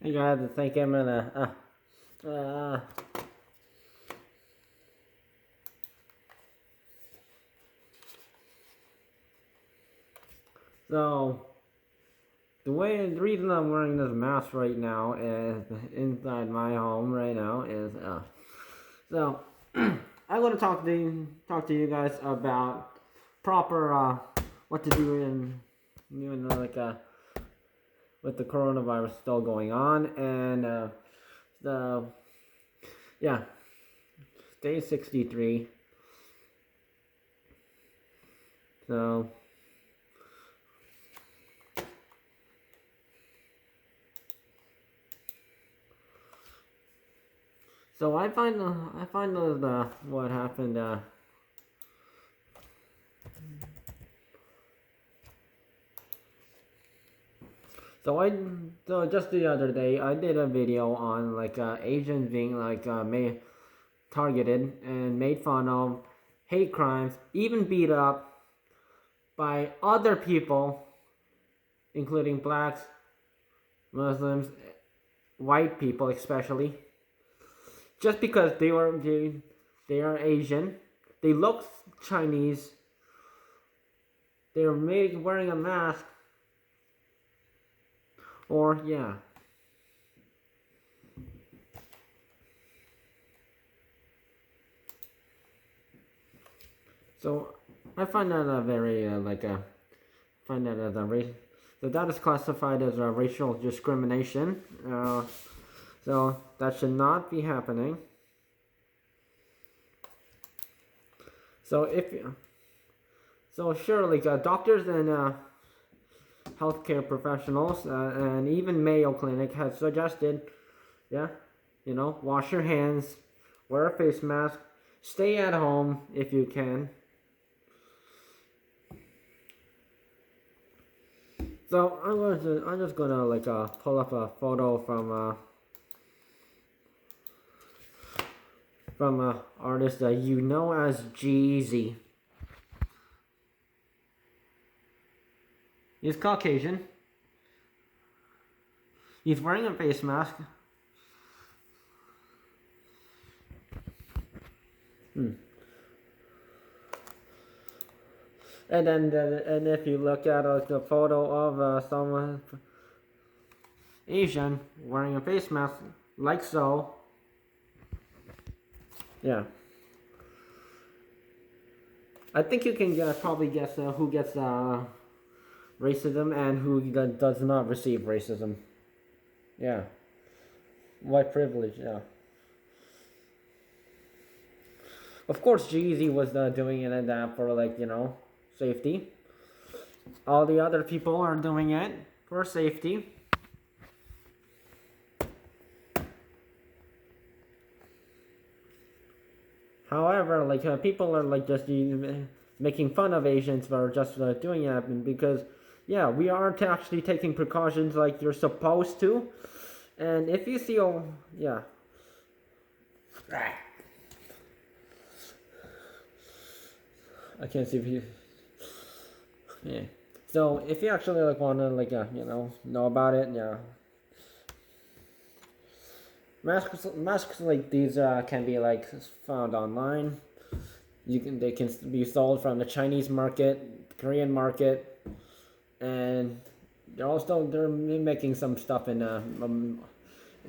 You guys, I think I'm gonna. So the reason I'm wearing this mask right now is inside my home right now is so I'm gonna talk to you guys about proper what to do in like with the coronavirus still going on and so yeah, day 63. So I find what happened so I so just the other day I did a video on like Asians being like targeted and made fun of, hate crimes, even beat up by other people, including blacks, Muslims, white people especially, just because they are Asian, they look Chinese, they're wearing a mask, or yeah. So I find that a very find that as a race. So that is classified as a racial discrimination. So that should not be happening. So surely doctors and healthcare professionals and even MayoClinic has suggested, yeah, wash your hands, wear a face mask, stay at home if you can. So I'm just gonna pull up a photo from a artist that you know as Jeezy. He's Caucasian. He's wearing a face mask. And if you look at the photo of someone Asian wearing a face mask, like so, yeah. I think you can probably guess who gets racism and who does not receive racism. Yeah. White privilege, yeah. Of course, Jeezy was doing it and that for safety. All the other people are doing it for safety. However, people are just making fun of Asians for just doing it because, yeah, we aren't actually taking precautions like you're supposed to. And if you see, yeah. I can't see if you. Yeah. So if you actually want to know about it, yeah. Masks like these can be found online. They can be sold from the Chinese market, Korean market, and they're making some stuff in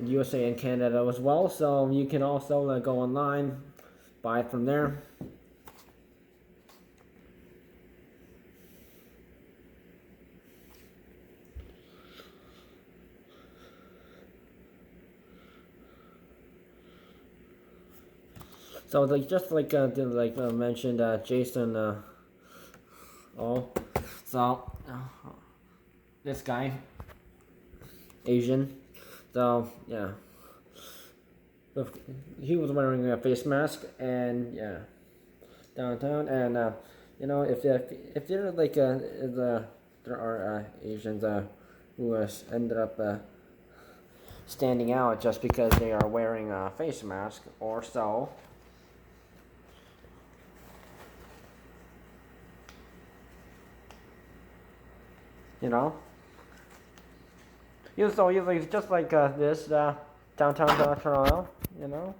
USA and Canada as well. So you can also go online, buy it from there. So mentioned Jason. So this guy, Asian. So yeah, he was wearing a face mask and yeah, downtown and if there there are Asians who ended up standing out just because they are wearing a face mask or so. He's like just like this downtown Toronto, you know.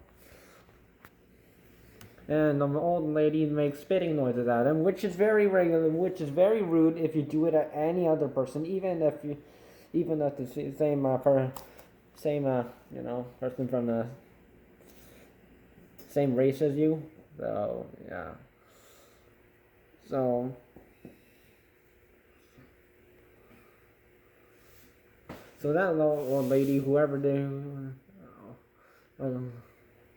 And the old lady makes spitting noises at him, which is very regular, which is very rude if you do it at any other person, even if the same person from the same race as you. So yeah. So that old lady, whoever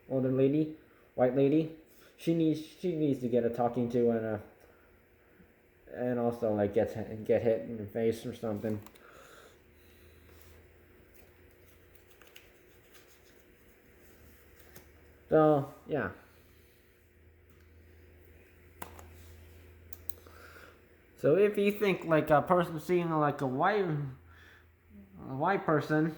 older lady, white lady, she needs to get a talking to and also like get hit in the face or something. So yeah. So if you think like a person seeing like a white person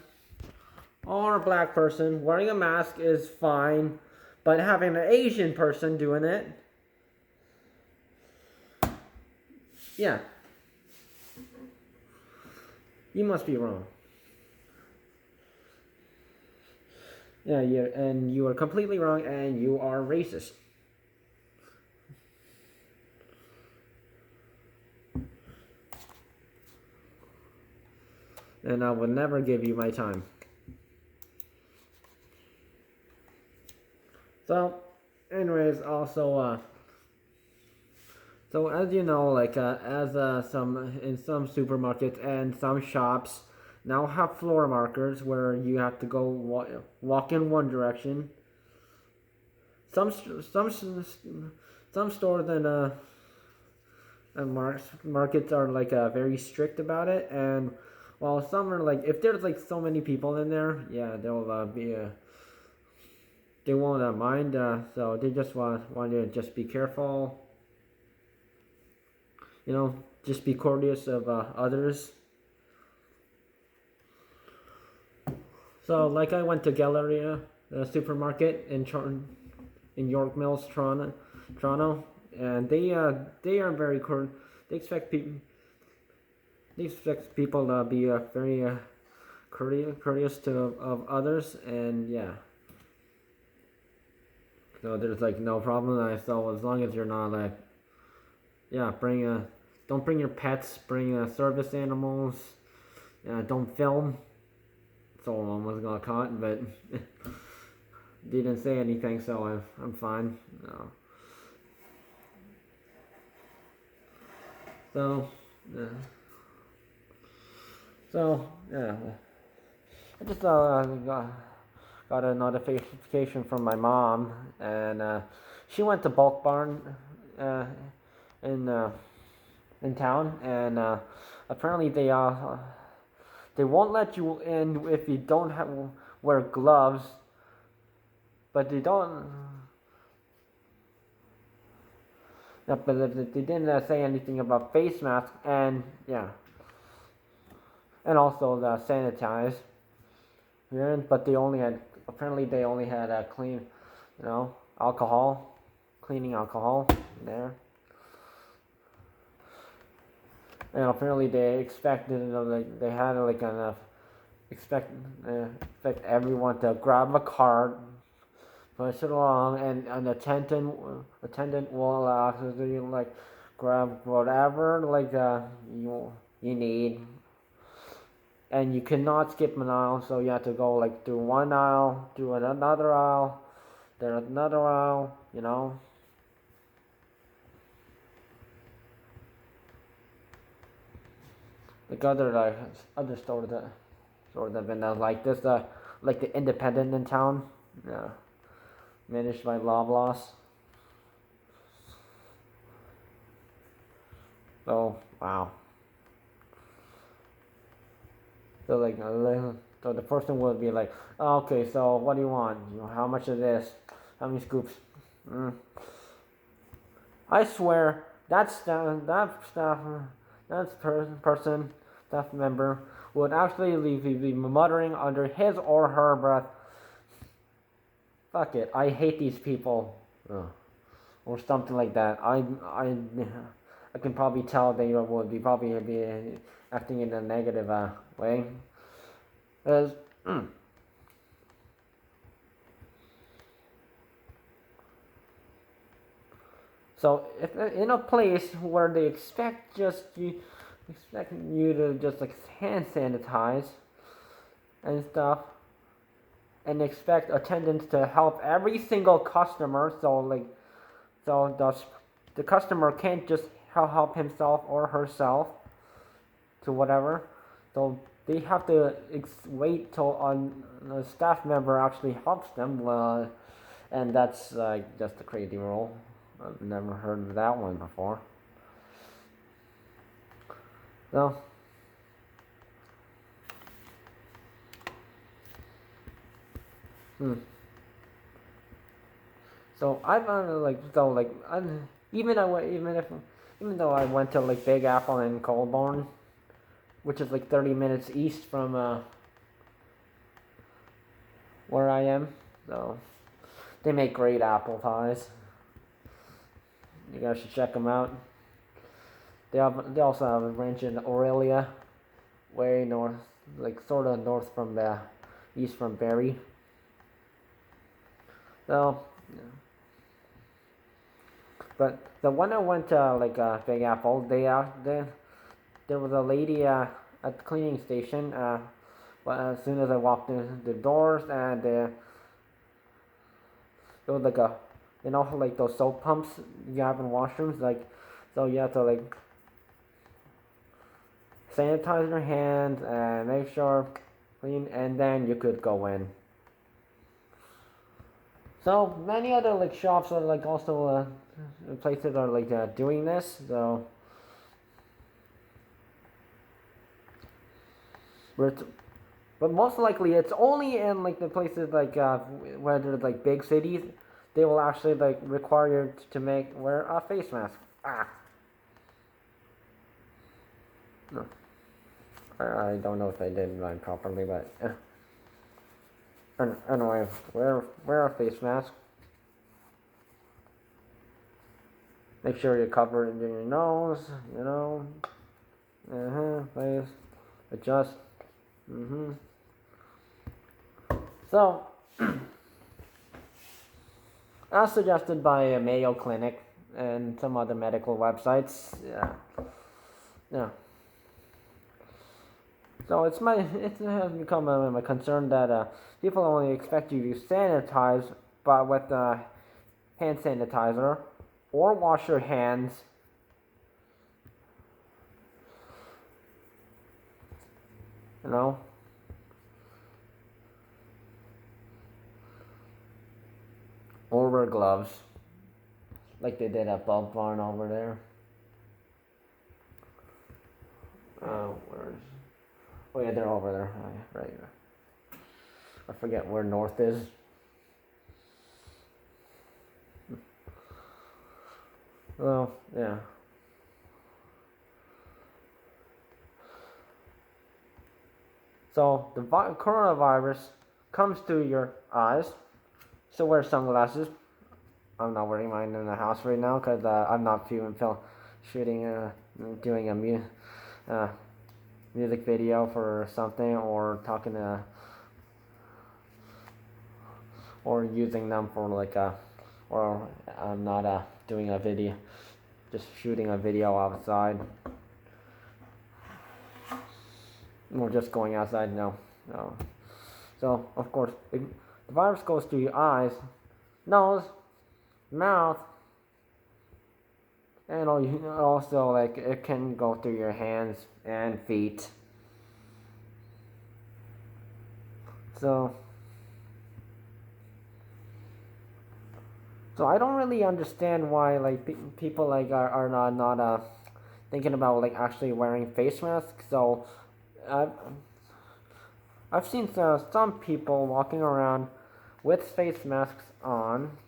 or a black person wearing a mask is fine, but having an Asian person doing it, yeah, you must be wrong. Yeah, you are completely wrong, and you are racist. And I will never give you my time. So, anyways, also, so as you know, like some supermarkets and some shops now have floor markers where you have to go walk in one direction. Some stores and markets are like very strict about it, and while some are like, if there's like so many people in there, yeah, they'll they won't mind. So they just want you to just be careful. You know, just be courteous of others. So like I went to Galleria, the supermarket in York Mills, Toronto, and they are very they expect people to be very courteous to of others, and yeah. So there's like no problem. So as long as you're not like, yeah, don't bring your pets, bring service animals. Don't film. So I almost got caught, but didn't say anything, so I'm fine. No. So, yeah. So, yeah. I just got a notification from my mom, and she went to Bulk Barn in town, and apparently they won't let you in if you don't wear gloves, but they don't. Yeah, but they didn't say anything about face masks, and yeah, and also the sanitize. Yeah, but they only had clean, alcohol, cleaning alcohol there. And apparently they expected, they had like expect everyone to grab a card, push it along, and an attendant will actually like grab whatever you need, and you cannot skip an aisle, so you have to go like through one aisle, through another aisle, then another aisle, like other stores that have been like this, like the Independent in town, yeah, managed by Loblaws. So wow. So so the person would be like, oh, okay, so what do you want? How much of this? How many scoops? I swear that staff member would actually be muttering under his or her breath, "Fuck it, I hate these people," or something like that. I can probably tell they would probably be acting in a negative way. As so if in a place where they expect you to just like hand sanitize and stuff, and expect attendants to help every single customer, so the customer can't just help himself or herself to whatever, so they have to wait till a staff member actually helps them. And that's like just a crazy rule. I've never heard of that one before. So, so I've even though I went to like Big Apple and Colborne, which is like 30 minutes east from where I am, so they make great apple pies. You guys should check them out. They also have a branch in Aurelia, way north, like sort of north from east from Barrie. So, yeah. But the one I went to, like Big Apple, there was a lady at the cleaning station. As soon as I walked in the doors, and there was like like those soap pumps you have in washrooms, like, so you have to like sanitize your hands and make sure clean, and then you could go in. So many other like shops are like also places are like doing this. So but most likely it's only in like the places like where there's like big cities, they will actually like require you to wear a face mask. No, I don't know if I did mine properly, but anyway, wear a face mask. Make sure you cover it in your nose, Please adjust. So, as suggested by MayoClinic and some other medical websites, yeah. So it has become my concern that people only expect you to sanitize, but with hand sanitizer, or wash your hands. Or wear gloves, like they did at Bulb Barn over there. Oh yeah, they're over there. Right. I forget where north is. Well, yeah. So the coronavirus comes through your eyes, so wear sunglasses. I'm not wearing mine in the house right now because I'm not shooting, doing a music video for something, or talking or using them for like or I'm not doing a video, just shooting a video outside. Or just going outside, no. So, of course, the virus goes through your eyes, nose, mouth, and also, like, it can go through your hands and feet. So I don't really understand why, like, people, like, are not thinking about, like, actually wearing face masks. So I've seen some people walking around with face masks on.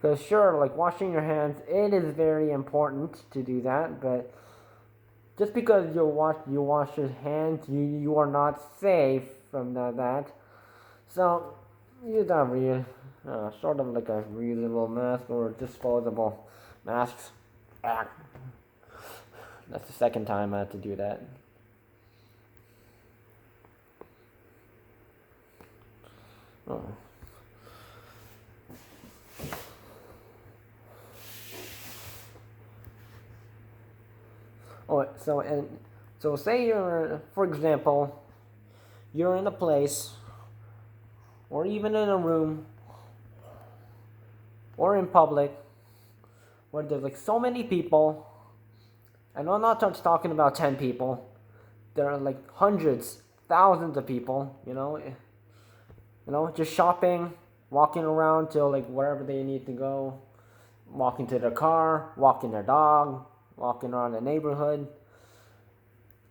Because sure, like washing your hands, it is very important to do that, but just because you wash your hands, you are not safe from that. So use a sort of like a reusable mask or disposable masks. Ah, that's the second time I had to do that. Oh. Oh, so say you're, for example, you're in a place, or even in a room, or in public, where there's like so many people, and I'm not just talking about 10 people. There are like hundreds, thousands of people. Just shopping, walking around till like wherever they need to go, walking to their car, walking their dog, walking around the neighborhood,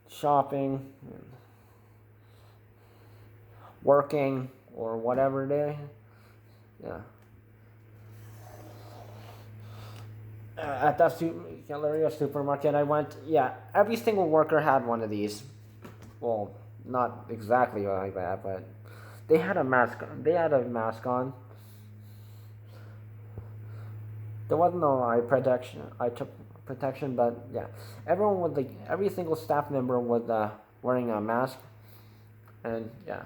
shopping, working, or whatever it is. Yeah. At that Galleria supermarket I went, yeah, every single worker had one of these. Well, not exactly like that, but they had a mask. They had a mask on. There wasn't no eye protection. I took protection, but yeah, everyone was like every single staff member was wearing a mask, and yeah.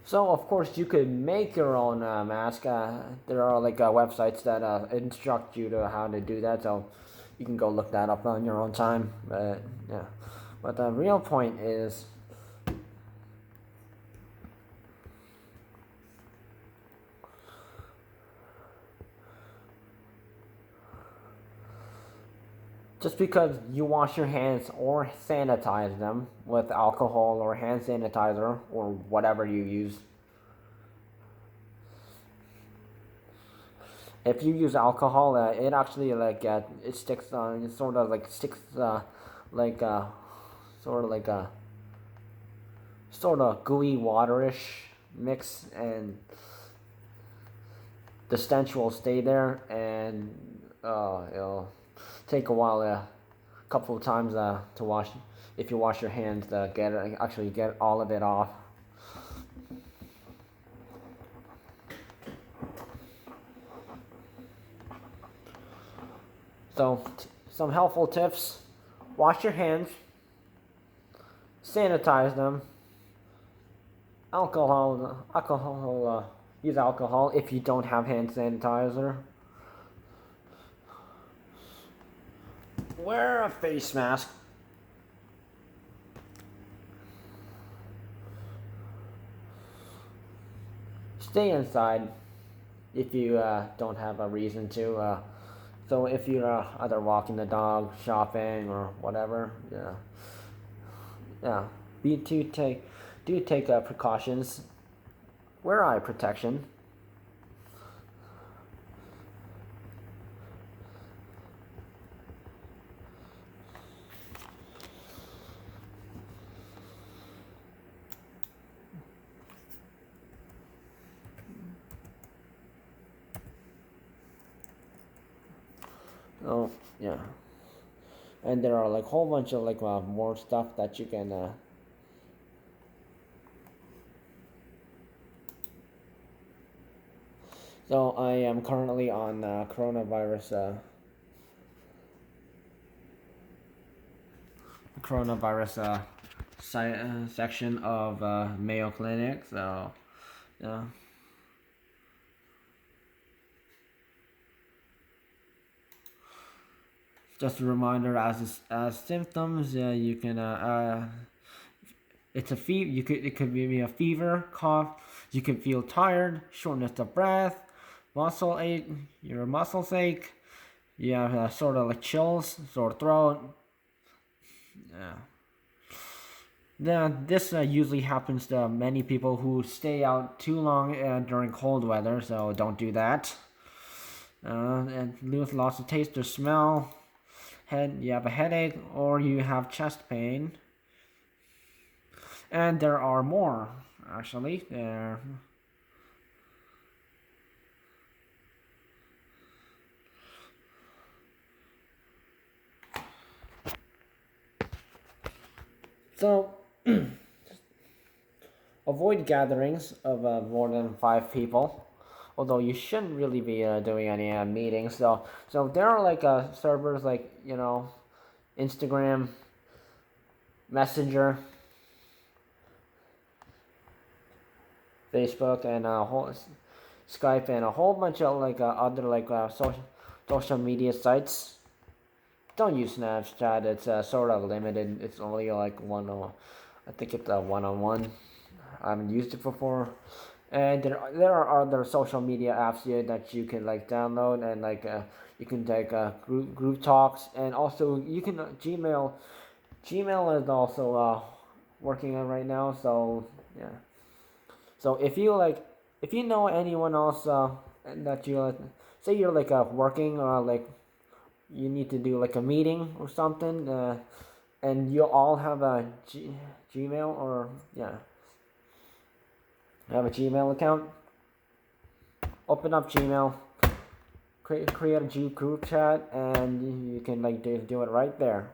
So of course you could make your own mask. There are like websites that instruct you to how to do that, so you can go look that up on your own time. But yeah, but the real point is, just because you wash your hands or sanitize them with alcohol or hand sanitizer or whatever you use. If you use alcohol, it actually it sticks on. It sort of like sticks like sort of like a sort of gooey waterish mix, and the stench will stay there, and it'll take a while, a couple of times to wash. If you wash your hands, to get all of it off. So, some helpful tips: wash your hands, sanitize them, use alcohol if you don't have hand sanitizer. Wear a face mask. Stay inside if you don't have a reason to. So if you're either walking the dog, shopping, or whatever, yeah, yeah, do take precautions. Wear eye protection. Oh yeah, and there are like a whole bunch of more stuff that you can. So I am currently on coronavirus section of Mayo Clinic. So yeah. Just a reminder, as symptoms, you can it's a fever. It could be a fever, cough. You can feel tired, shortness of breath, muscle ache. Your muscles ache. You have sort of like chills, sore throat. Yeah. This usually happens to many people who stay out too long during cold weather, so don't do that. And lose loss of taste or smell. You have a headache, or you have chest pain. And there are more, actually. There. So avoid gatherings of more than 5 people. Although you shouldn't really be doing any meetings. So there are like servers like Instagram, Messenger, Facebook, and Skype, and a whole bunch of like other like social media sites. Don't use Snapchat. It's sort of limited. It's only like I think it's a one-on-one. I haven't used it before. And there are other social media apps here that you can like download, and like you can take group talks, and also you can Gmail is also working on right now. So yeah. So if you know anyone else that you say you're like working, or like you need to do like a meeting or something, and you all have a Gmail, or yeah, have a Gmail account. Open up Gmail, create a group chat, and you can like do it right there.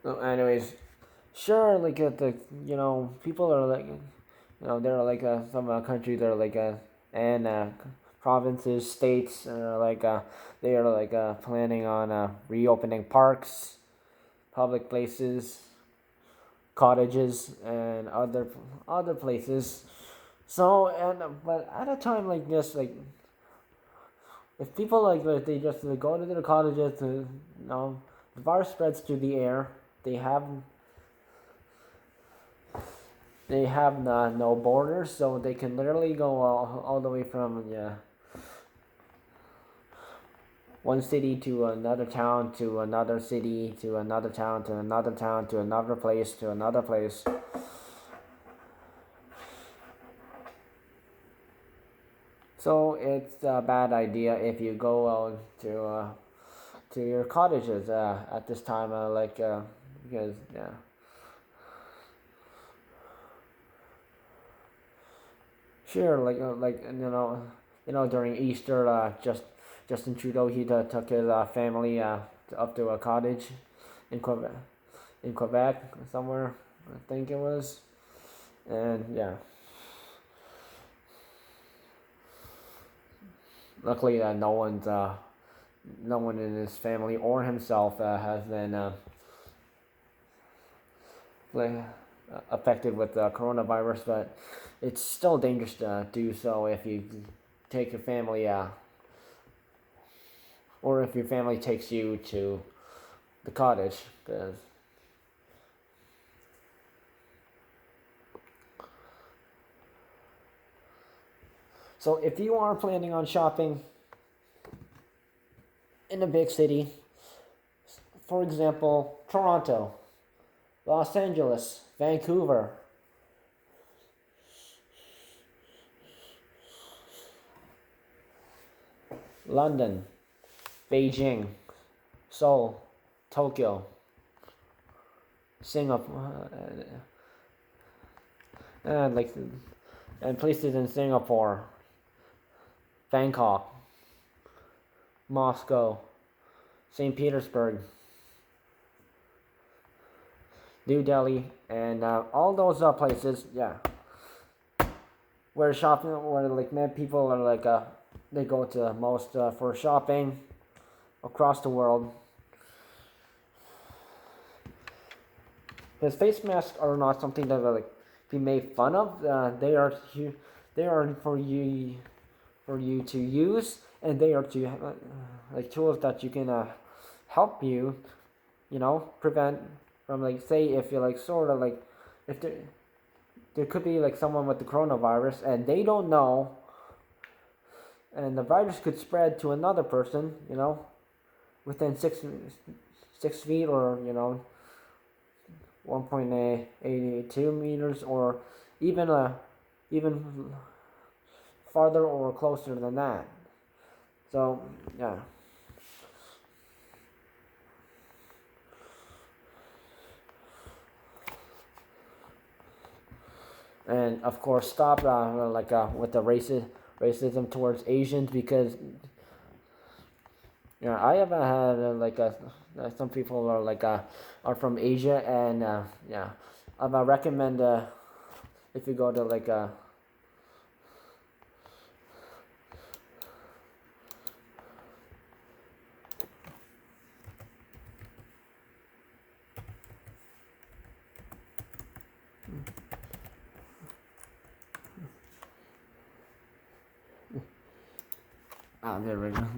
So anyways, sure, like the people are like there are like some countries that are like and provinces, states, like they are like planning on reopening parks, public places, cottages, and other places. So but at a time like this, like if people like they just go to the cottages, the virus spreads through the air. They have no borders, so they can literally go all the way from one city to another town, to another city, to another town, to another town, to another place, to another place. So it's a bad idea if you go out to your cottages at this time, because yeah. Sure, like during Easter, Justin Trudeau he took his family up to a cottage in Quebec somewhere, I think it was, and yeah. Luckily, no one in his family or himself has been affected with coronavirus, but it's still dangerous to do so if you take your family or if your family takes you to the cottage, because so if you are planning on shopping in a big city, for example Toronto, Los Angeles, Vancouver, London, Beijing, Seoul, Tokyo, Singapore, and places in Singapore, Bangkok, Moscow, St. Petersburg, New Delhi, and all those places, yeah, where like many people are like they go to most for shopping across the world. Because face masks are not something that like be made fun of. They are for you to use, and they are to like tools that you can help you, prevent from, like, say if you're like sort of like if there could be like someone with the coronavirus and they don't know, and the virus could spread to another person, within 6 feet, or 1.82 meters, or even farther or closer than that. So yeah. And of course, stop with the racism towards Asians, because I have had some people are from Asia, and I recommend if you go to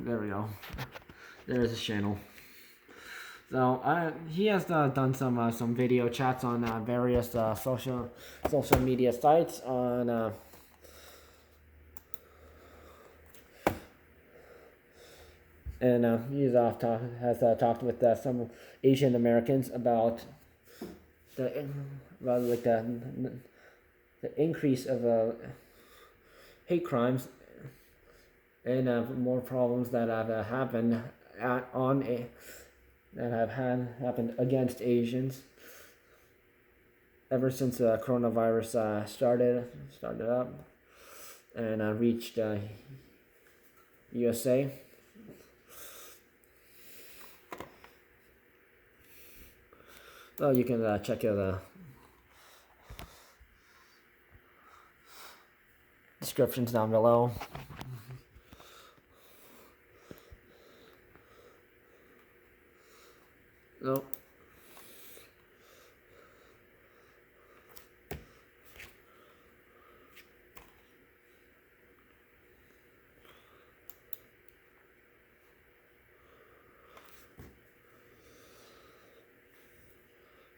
there we go. There's his channel. So he has done some video chats on various social media sites on. And has talked with some Asian Americans about the increase of hate crimes and more problems that have happened that have happened against Asians ever since coronavirus started up and reached USA. Well, you can check out the descriptions down below. No.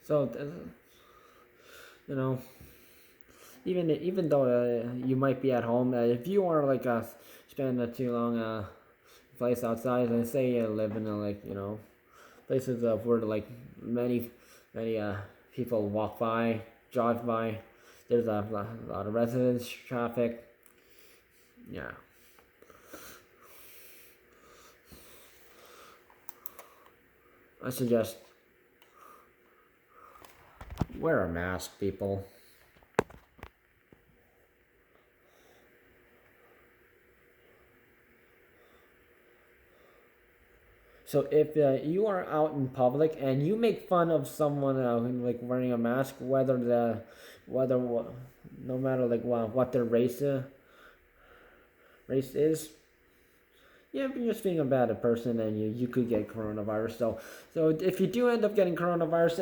So, even though you might be at home, if you are spend too long place outside, and say you live in places where many people walk by, drive by, there's a lot of residence traffic. Yeah. I suggest wear a mask, people. So if you are out in public and you make fun of someone wearing a mask, no matter what their race is, yeah, you're just being a bad person, and you could get coronavirus. So if you do end up getting coronavirus,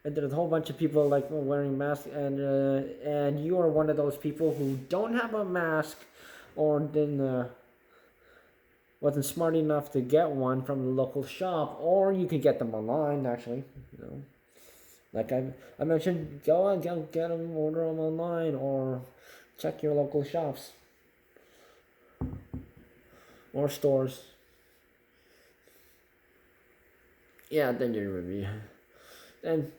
and there's a whole bunch of people wearing masks, and you are one of those people who don't have a mask, or wasn't smart enough to get one from the local shop, or you could get them online, actually. Like I mentioned, go get them, order them online, or check your local shops or stores. Yeah, then you're review. And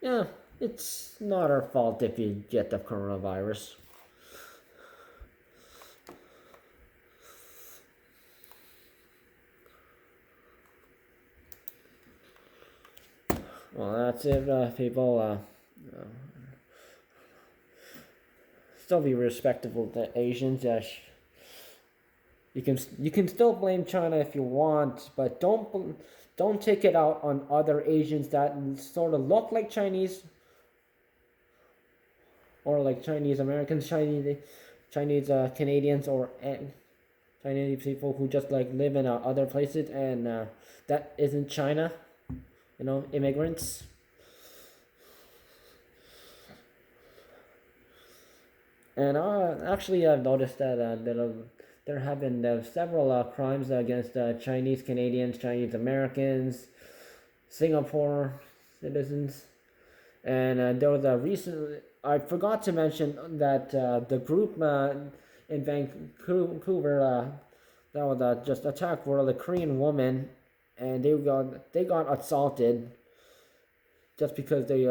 yeah, it's not our fault if you get the coronavirus. Well, that's it, people. Still be respectful to Asians. You can still blame China if you want, but don't take it out on other Asians that sort of look like Chinese, or like Chinese Americans, Chinese Canadians, or Chinese people who just live in other places, and that isn't China. Immigrants. And actually, I've noticed that there have been several crimes against Chinese Canadians, Chinese Americans, Singapore citizens, and there was a recent. I forgot to mention that the group in Vancouver that was just attacked were the Korean woman, and they got assaulted. just because they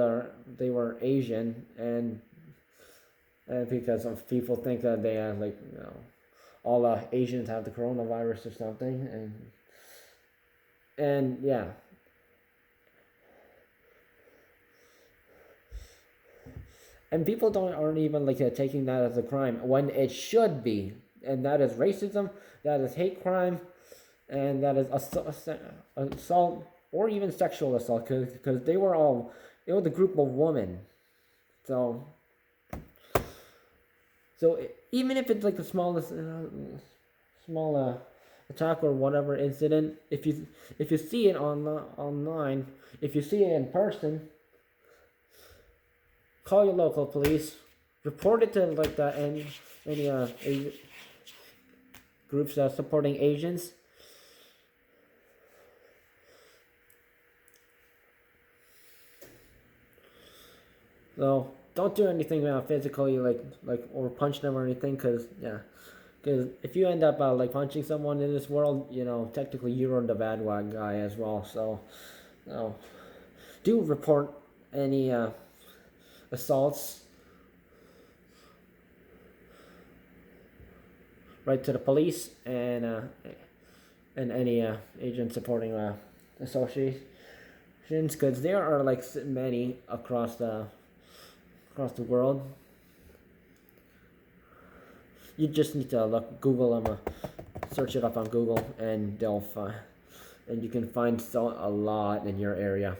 were Asian, and because of people think that they have like all Asians have the coronavirus or something, and yeah. And people aren't even like taking that as a crime when it should be, and that is racism, that is hate crime, and that is assault or even sexual assault, because they were the group of women. So even if it's like the smallest small attack or whatever incident, if you see it online, if you see it in person, call your local police, report it to like any groups that are supporting Asians. So don't do anything physically, like or punch them or anything, because if you end up like punching someone in this world, technically you're the bad guy as well. So do report any assaults right to the police and any agent supporting associations, because there are like many across the world. You just need to Google them, search it up on Google, and and you can find a lot in your area.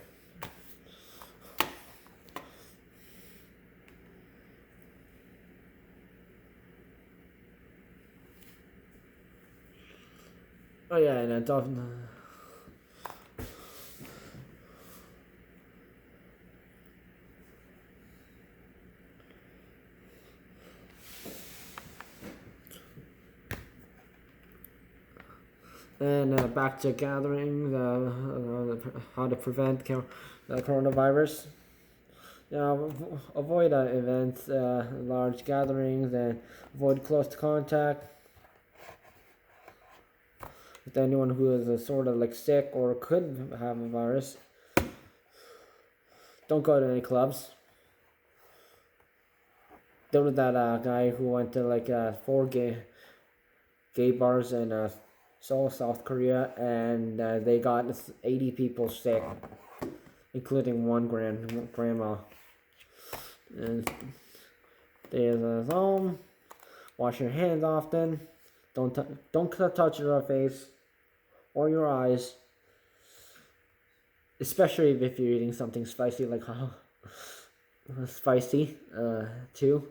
Oh yeah, and it's often. And back to gatherings, how to prevent coronavirus. Avoid events, large gatherings, and avoid close contact with anyone who is sort of like sick or could have a virus. Don't go to any clubs. There was that guy who went to like 4 gay bars in Seoul, South Korea, and they got 80 people sick, including one grandma. And stay at home. Wash your hands often. Don't touch your face or your eyes, especially if you're eating something spicy, like spicy too.